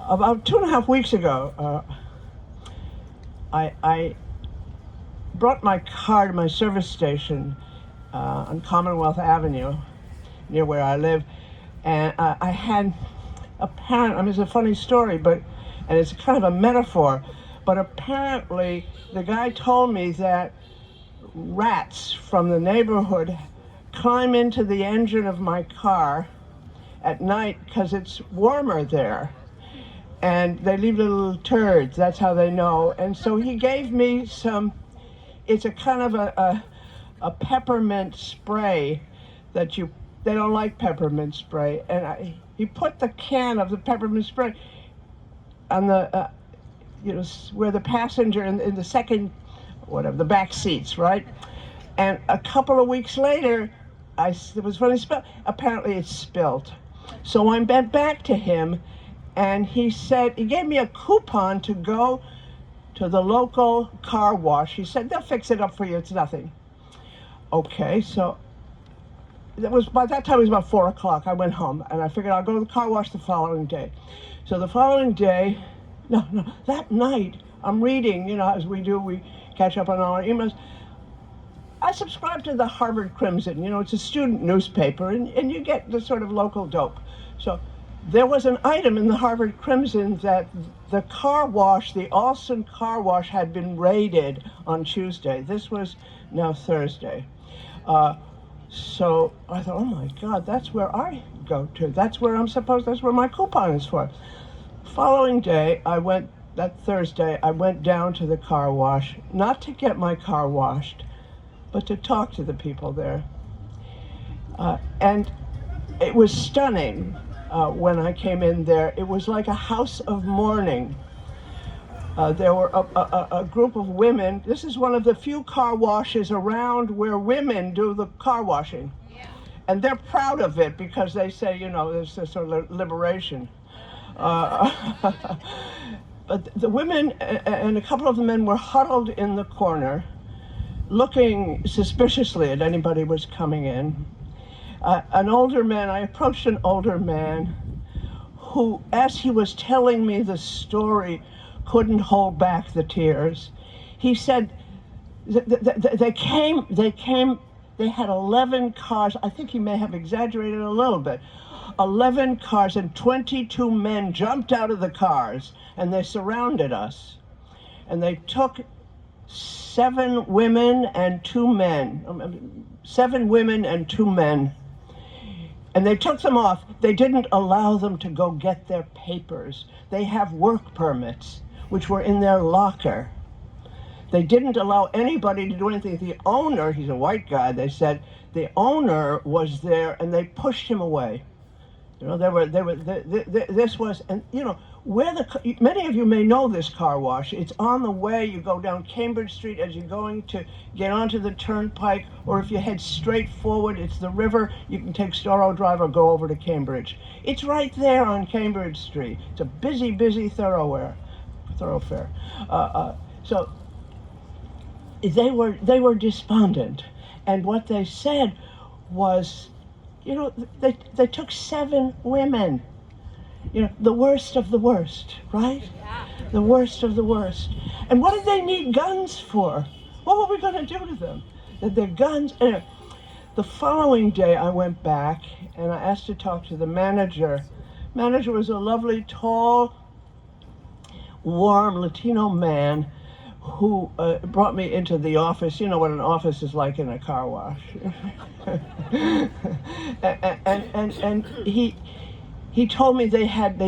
About 2.5 weeks ago, I brought my car to my service station on Commonwealth Avenue, near where I live, and I had apparent. I mean, it's a funny story, and it's kind of a metaphor, but apparently the guy told me that rats from the neighborhood climb into the engine of my car at night because it's warmer there. And they leave little turds, that's how they know. And so he gave me some, it's a kind of a peppermint spray that they don't like peppermint spray. And he put the can of the peppermint spray on the, where the passenger in the second, whatever, the back seats, right? And a couple of weeks later, it was funny, apparently it spilled. So I went back to him, and he gave me a coupon to go to the local car wash. He said, they'll fix it up for you, it's nothing. Okay, so by that time it was about 4 o'clock. I went home, and I figured I'll go to the car wash the following day. So the following day, that night, I'm reading, as we do, we catch up on all our emails. I subscribe to the Harvard Crimson. It's a student newspaper, and you get the sort of local dope. So there was an item in the Harvard Crimson that the car wash, the Allston Car Wash, had been raided on Tuesday. This was now Thursday. So I thought, oh my God, that's where I go to. That's where my coupon is for. Following day, that Thursday, I went down to the car wash, not to get my car washed, but to talk to the people there. And it was stunning when I came in there. It was like a house of mourning. There were a group of women. This is one of the few car washes around where women do the car washing. Yeah. And they're proud of it because they say, there's this sort of liberation. But the women and a couple of the men were huddled in the corner, looking suspiciously at anybody who was coming in. I approached an older man who, as he was telling me the story, couldn't hold back the tears. He said they had 11 cars. I think he may have exaggerated a little bit. 11 cars, and 22 men jumped out of the cars, and they surrounded us. And they took 7 women and 2 men. 7 women and 2 men. And they took them off. They didn't allow them to go get their papers. They have work permits, which were in their locker. They didn't allow anybody to do anything. The owner, he's a white guy, they said, the owner was there, and they pushed him away. This was, and many of you may know this car wash. It's on the way. You go down Cambridge Street as you're going to get onto the turnpike, or if you head straight forward, it's the river. You can take Storrow Drive or go over to Cambridge. It's right there on Cambridge Street. It's a busy thoroughfare. So they were despondent, and what they said was, they took 7 women, the worst of the worst, right? Yeah. The worst of the worst. And what did they need guns for? What were we going to do to them? Their guns. Anyway, the following day, I went back and I asked to talk to the manager. Manager was a lovely, tall, warm Latino man who brought me into the office. You know what an office is like in a car wash. and he told me they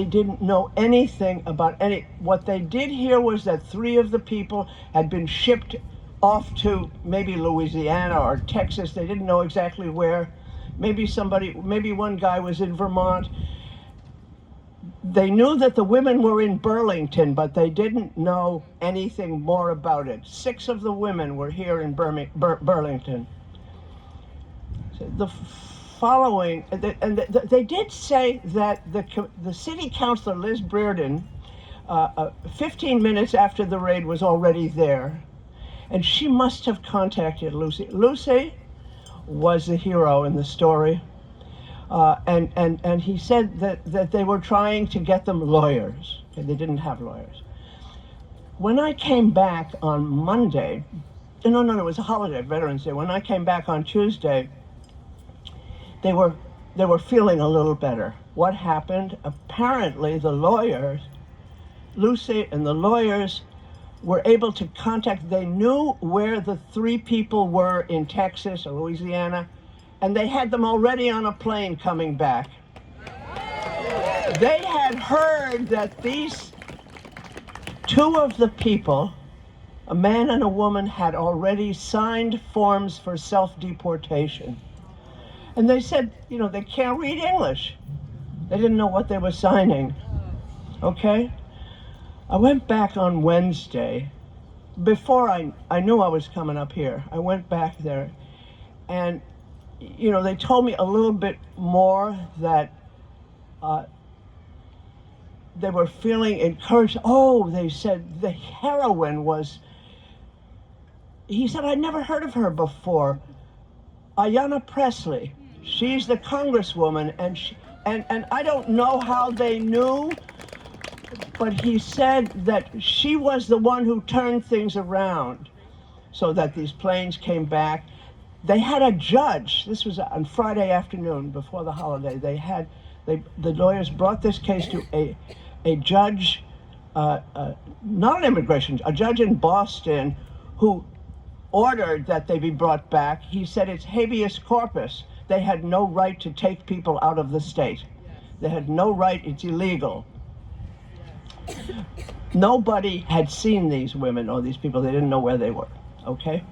didn't know anything about what they did hear was that 3 of the people had been shipped off to maybe Louisiana or Texas. They didn't know exactly where. Maybe one guy was in Vermont. They knew that the women were in Burlington, but they didn't know anything more about it. 6 of the women were here in Burlington. The following, and they did say that the city councilor, Liz Brereton, 15 minutes after the raid was already there, and she must have contacted Lucy. Lucy was the hero in the story. And he said that they were trying to get them lawyers, and they didn't have lawyers. When I came back on Monday, no, it was a holiday, Veterans Day. When I came back on Tuesday, they were feeling a little better. What happened? Apparently, the lawyers, Lucy and the lawyers, were able to contact. They knew where the 3 people were in Texas or Louisiana, and they had them already on a plane coming back. They had heard that these 2 of the people, a man and a woman, had already signed forms for self-deportation. And they said, they can't read English. They didn't know what they were signing. Okay? I went back on Wednesday. Before I knew I was coming up here, I went back there, and they told me a little bit more, that they were feeling encouraged. Oh, they said the heroine was, he said, I'd never heard of her before. Ayanna Pressley. She's the congresswoman, and I don't know how they knew, but he said that she was the one who turned things around so that these planes came back. They had a judge. This was on Friday afternoon before the holiday. The lawyers brought this case to a judge, not an immigration, a judge in Boston, who ordered that they be brought back. He said it's habeas corpus. They had no right to take people out of the state. They had no right. It's illegal. Nobody had seen these women or these people. They didn't know where they were. Okay?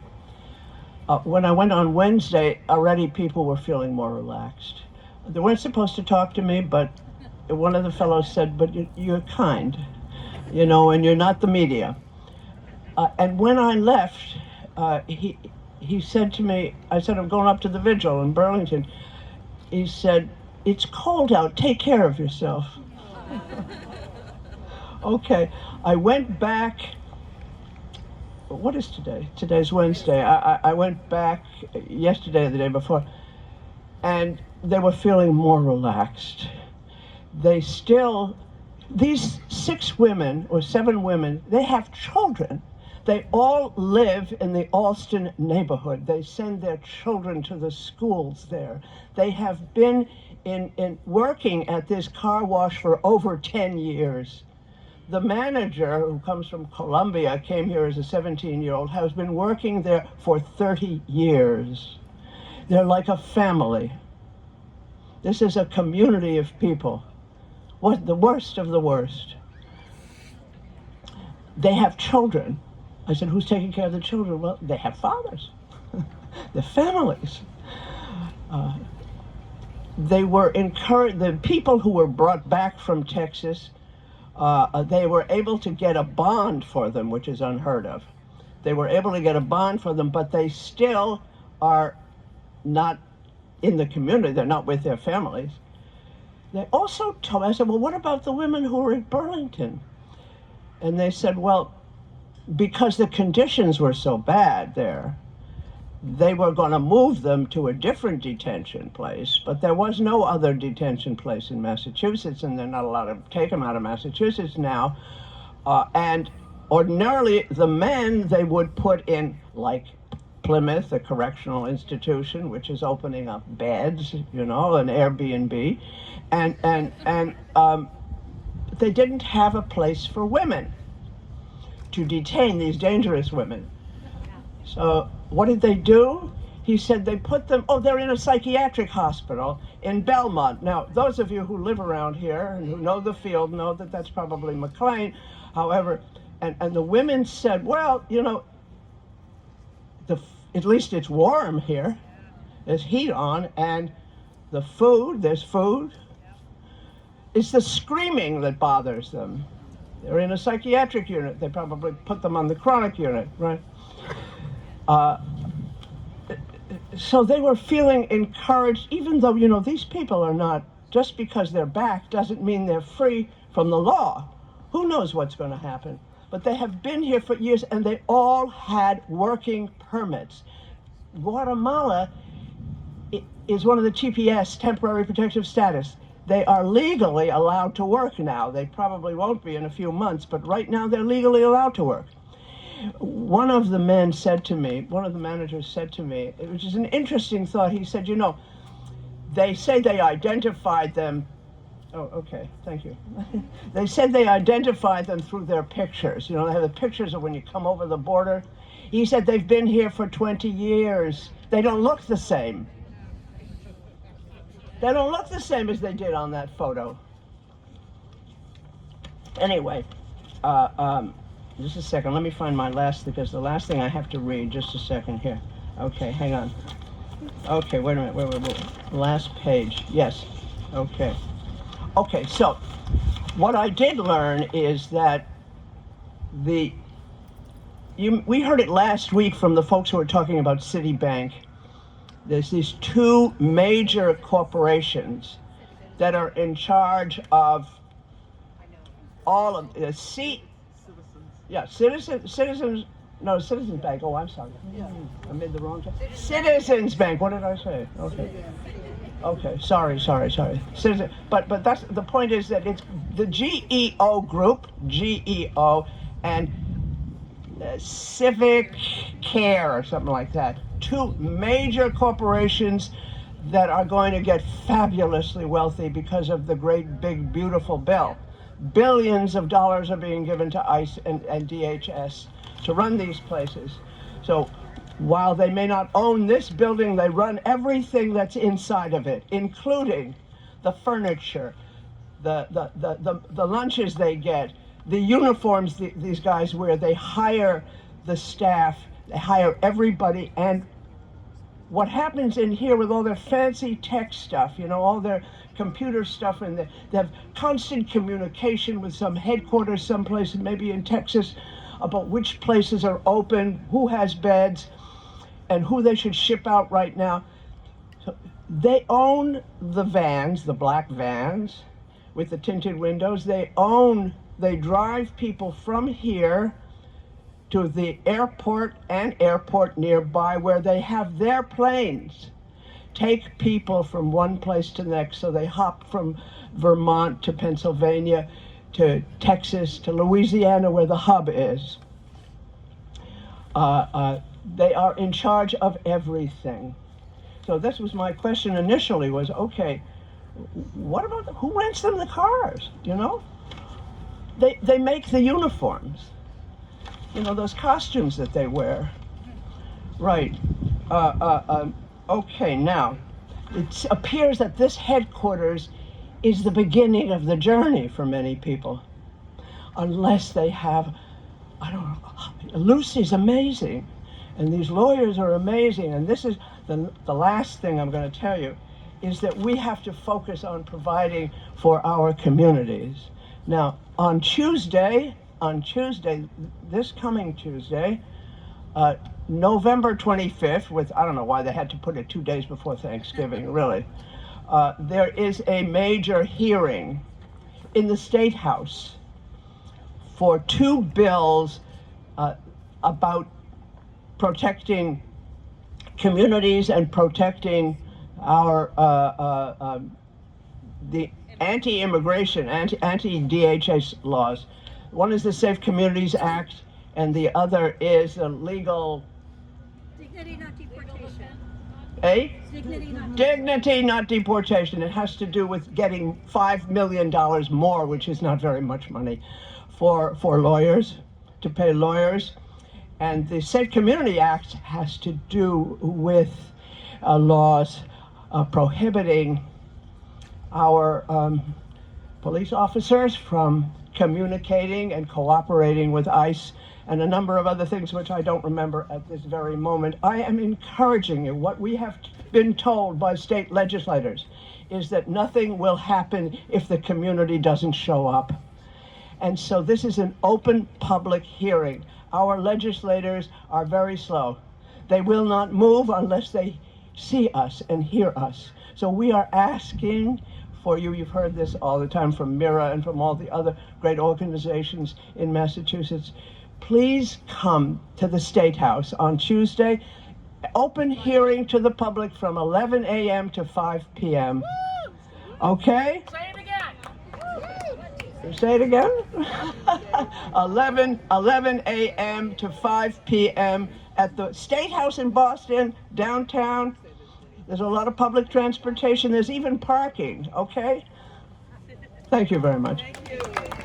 When I went on Wednesday, already people were feeling more relaxed. They weren't supposed to talk to me, but one of the fellows said, but you're kind, and you're not the media. And when I left, he said to me, I said, I'm going up to the vigil in Burlington. He said, it's cold out, take care of yourself. Okay, I went back. What is today? Today's Wednesday. I went back yesterday or the day before, and they were feeling more relaxed. These 6 women or 7 women, they have children. They all live in the Allston neighborhood. They send their children to the schools there. They have been in working at this car wash for over 10 years. The manager, who comes from Colombia, came here as a 17-year-old, has been working there for 30 years. They're like a family. This is a community of people. What the worst of the worst. They have children. I said, who's taking care of the children? Well, they have fathers. The families. They were encouraged. The people who were brought back from Texas, they were able to get a bond for them, which is unheard of. They were able to get a bond for them, but they still are not in the community. They're not with their families. They also told me, I said, well, what about the women who were in Burlington? And they said, well, because the conditions were so bad there, they were going to move them to a different detention place, but there was no other detention place in Massachusetts, and they're not allowed to take them out of Massachusetts now. And ordinarily, the men they would put in, like Plymouth, a correctional institution, which is opening up beds, an Airbnb, and they didn't have a place for women to detain these dangerous women. So what did they do? He said they put them, they're in a psychiatric hospital in Belmont. Now, those of you who live around here and who know the field know that that's probably McLean. However, and the women said, well, at least it's warm here. There's heat on, and there's food. It's the screaming that bothers them. They're in a psychiatric unit. They probably put them on the chronic unit, right? So they were feeling encouraged, even though, these people are not, just because they're back doesn't mean they're free from the law. Who knows what's going to happen? But they have been here for years, and they all had working permits. Guatemala is one of the TPS, temporary protective status. They are legally allowed to work now. They probably won't be in a few months, but right now they're legally allowed to work. One of the men said to me, one of the managers said to me, which is an interesting thought, he said, you know, they say they identified them. Oh, okay, thank you. They said they identified them through their pictures. You know, they have the pictures of when you come over the border. He said they've been here for 20 years. They don't look the same. They don't look the same as they did on that photo. Anyway, just a second. Let me find my last, because the last thing I have to read, just a second here. Okay, hang on. Okay, wait a minute. Wait. Last page. Yes. Okay. Okay, so what I did learn is that we heard it last week from the folks who were talking about Citibank. There's these two major corporations that are in charge of all of the Citizens Bank. Oh, I'm sorry. I made the wrong time. Citizens Bank. What did I say? Okay. Okay, sorry. Citizen, but that's the point, is that it's the GEO group, GEO, and Civic Care or something like that. Two major corporations that are going to get fabulously wealthy because of the great, big, beautiful bill. Billions of dollars are being given to ICE and DHS to run these places. So while they may not own this building, they run everything that's inside of it, including the furniture, the lunches they get, the uniforms these guys wear. They hire the staff, they hire everybody, and what happens in here with all their fancy tech stuff, you know, all their computer stuff, and they have constant communication with some headquarters someplace, maybe in Texas, about which places are open, who has beds, and who they should ship out right now. So they own the vans, the black vans with the tinted windows. They drive people from here to the airport and airport nearby, where they have their planes take people from one place to the next. So they hop from Vermont to Pennsylvania to Texas to Louisiana, where the hub is. They are in charge of everything. So this was my question initially, was, okay, what about who rents them the cars, you know? They make the uniforms, you know, those costumes that they wear. Right. Okay, now, it appears that this headquarters is the beginning of the journey for many people, unless they have, I don't know, Lucy's amazing, and these lawyers are amazing, and this is the last thing I'm going to tell you, is that we have to focus on providing for our communities. Now, on Tuesday, this coming Tuesday, November 25th, I don't know why they had to put it 2 days before Thanksgiving, really, there is a major hearing in the State House for two bills about protecting communities and protecting our the anti-immigration, anti-DHS laws. One is the Safe Communities Act, and the other is the legal... Dignity, not deportation. Eh? Dignity, not deportation. It has to do with getting $5 million more, which is not very much money, for lawyers, to pay lawyers. And the Safe Community Act has to do with laws prohibiting our police officers from communicating and cooperating with ICE, and a number of other things which I don't remember at this very moment. I am encouraging you. What we have been told by state legislators is that nothing will happen if the community doesn't show up. And so this is an open public hearing. Our legislators are very slow. They will not move unless they see us and hear us. So we are asking for you. You've heard this all the time from MIRA and from all the other great organizations in Massachusetts. Please come to the State House on Tuesday Open hearing to the public from 11 a.m. to 5 p.m. Okay? Say it again. Say it again? 11 a.m. to 5 p.m. at the State House in Boston, downtown. There's a lot of public transportation. There's even parking, okay? Thank you very much. Thank you.